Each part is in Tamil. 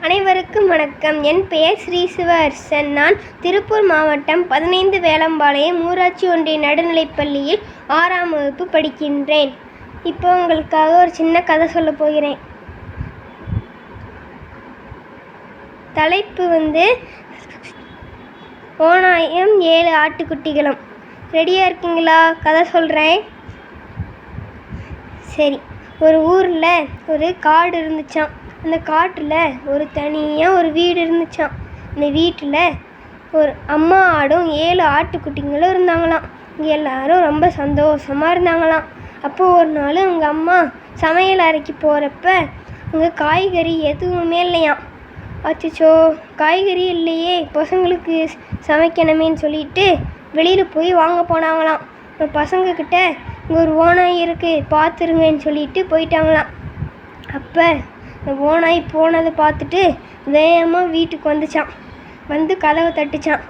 அனைவருக்கும் வணக்கம். என் பெயர் ஸ்ரீ சிவஹர்ஷன். நான் திருப்பூர் மாவட்டம் 15 வேலம்பாளையம் ஊராட்சி ஒன்றிய நடுநிலைப்பள்ளியில் 6ஆம் வகுப்பு படிக்கின்றேன். இப்போ உங்களுக்காக ஒரு சின்ன கதை சொல்ல போகிறேன். தலைப்பு ஓநாயும் 7 ஆட்டுக்குட்டிகளும். ரெடியாக இருக்கீங்களா? கதை சொல்கிறேன். சரி, ஒரு ஊரில் ஒரு காடு இருந்துச்சான். அந்த காட்டில் ஒரு தனியாக ஒரு வீடு இருந்துச்சான். அந்த வீட்டில் ஒரு அம்மா ஆடும் 7 ஆட்டுக்குட்டிங்களும் இருந்தாங்களாம். எல்லாரும் ரொம்ப சந்தோஷமாக இருந்தாங்களாம். அப்போது ஒரு நாள் அவங்க அம்மா சமையல் அறைக்கு போகிறப்ப அங்கே காய்கறி எதுவுமே இல்லையாம். அச்சோ, காய்கறி இல்லையே, பசங்களுக்கு சமைக்கணுமேன்னு சொல்லிட்டு வெளியில் போய் வாங்க போனாங்களாம். பசங்கக்கிட்ட இங்கே ஒரு ஓநாய் இருக்குது, பார்த்துருங்கன்னு சொல்லிட்டு போயிட்டாங்களாம். அப்போ இந்த ஓநாய் போனதை பார்த்துட்டு வேகமாக வீட்டுக்கு வந்துச்சான். வந்து கதவை தட்டுச்சான்.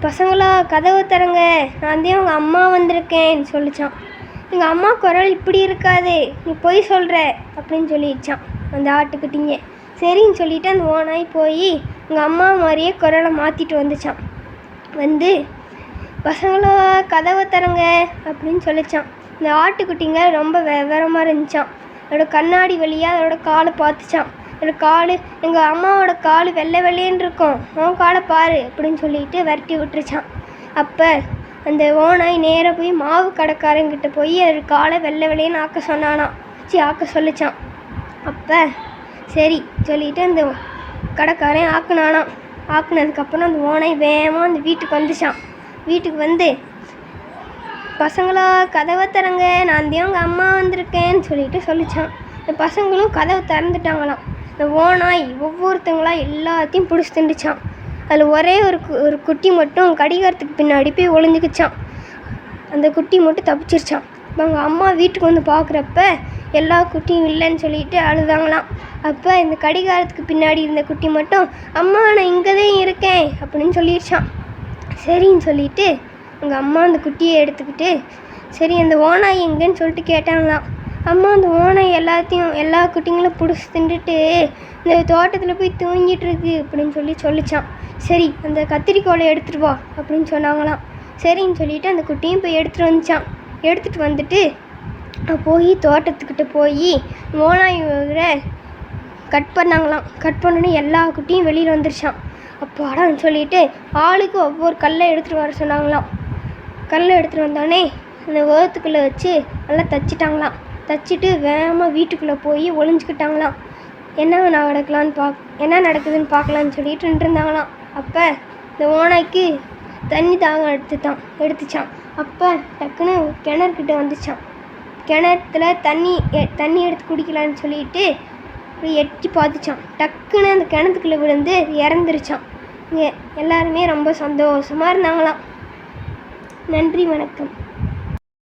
பசங்களா, கதவை தரங்க, நான் தான் உங்கள் அம்மா வந்திருக்கேன்னு சொல்லிச்சான். எங்கள் அம்மா குரல் இப்படி இருக்காது, நீ போய் சொல்கிற அப்படின்னு சொல்லிடுச்சான் அந்த ஆட்டுக்குட்டிங்க. சரின்னு சொல்லிவிட்டு அந்த ஓநாய் போய் எங்கள் அம்மா மாதிரியே குரலை மாற்றிட்டு வந்துச்சான். வந்து பசங்களா, கதவை தரங்க அப்படின்னு சொல்லிச்சான். இந்த ஆட்டுக்குட்டிங்க ரொம்ப விவரமாக இருந்துச்சான். அதோட கண்ணாடி வழியாக அதோட காலை பார்த்துச்சான். அதோட கால், எங்கள் அம்மாவோட கால் வெள்ளை வெள்ளையன்னு இருக்கும், அவன் காலை பாரு அப்படின்னு சொல்லிட்டு விரட்டி விட்டுருச்சான். அப்போ அந்த ஓநாய் நேராக போய் மாவு கடைக்காரங்கிட்ட போய் அதோட காலை வெள்ளை வெள்ளையன்னு ஆக்க சொல்லிச்சான். அப்போ சரி சொல்லிட்டு அந்த கடைக்காரன் ஆக்குனானான். ஆக்குனதுக்கப்புறம் அந்த ஓநாய் வேகமாக அந்த வீட்டுக்கு வந்துச்சான். வீட்டுக்கு வந்து பசங்களா, கதவை திறங்க, நான் தான் உங்கள் அம்மா வந்திருக்கேன்னு சொல்லிட்டு சொல்லிச்சான். இந்த பசங்களும் கதவை திறந்துட்டாங்களாம். இந்த ஓநாய் ஒவ்வொருத்தங்களா எல்லாத்தையும் பிடிச்சி திண்டுச்சான். அதில் ஒரே ஒரு குட்டி மட்டும் கடிகாரத்துக்கு பின்னாடி போய் ஒளிஞ்சுக்கிச்சான். அந்த குட்டி மட்டும் தப்பிச்சிருச்சான். இப்போ அவங்க அம்மா வீட்டுக்கு வந்து பார்க்குறப்ப எல்லா குட்டியும் இல்லைன்னு சொல்லிட்டு அழுதாங்களாம். அப்போ இந்த கடிகாரத்துக்கு பின்னாடி இருந்த குட்டி மட்டும், அம்மா நான் இங்கே தான் இருக்கேன் அப்படின்னு சொல்லிடுச்சான். சரின்னு சொல்லிட்டு எங்கள் அம்மா அந்த குட்டியை எடுத்துக்கிட்டு, சரி அந்த ஓநாய் எங்கேன்னு சொல்லிட்டு கேட்டாங்களாம். அம்மா அந்த ஓநாய் எல்லா குட்டிங்களும் பிடிச்சி தின்றுட்டு இந்த தோட்டத்தில் போய் தூங்கிட்டு இருக்கு அப்படின்னு சொல்லிச்சான். சரி அந்த கத்திரிக்கோலை எடுத்துகிட்டு வா அப்படின்னு சொன்னாங்களாம். சரின்னு சொல்லிட்டு அந்த குட்டியும் போய் எடுத்துகிட்டு வந்துச்சான். எடுத்துகிட்டு வந்துட்டு போய் தோட்டத்துக்கிட்ட போய் ஓநாயை கட் பண்ணாங்களாம். கட் பண்ணோன்னே எல்லா குட்டியும் வெளியில் வந்துருச்சான். அப்பாடான்னு சொல்லிட்டு ஆளுக்கு ஒவ்வொரு கல்லை எடுத்துகிட்டு வர சொன்னாங்களாம். கல்லை எடுத்துகிட்டு வந்தோடனே அந்த ஓரத்துக்குள்ளே வச்சு நல்லா தச்சிட்டாங்களாம். தச்சுட்டு வேகமாக வீட்டுக்குள்ளே போய் ஒளிஞ்சிக்கிட்டாங்களாம். என்ன நடக்குதுன்னு பார்க்கலான்னு சொல்லிட்டு நின்றுருந்தாங்களாம். அப்போ இந்த ஓநாய்க்கு தண்ணி தாகம் எடுத்துச்சான். அப்போ டக்குன்னு கிணறுக்கிட்ட வந்துச்சான். கிணத்துல தண்ணி எடுத்து குடிக்கலான்னு சொல்லிட்டு எட்டி பார்த்துச்சான். டக்குன்னு அந்த கிணத்துக்குள்ளே விழுந்து இறந்துருச்சான். இங்கே எல்லாருமே ரொம்ப சந்தோஷமாக இருந்தாங்களாம். நன்றி, வணக்கம்.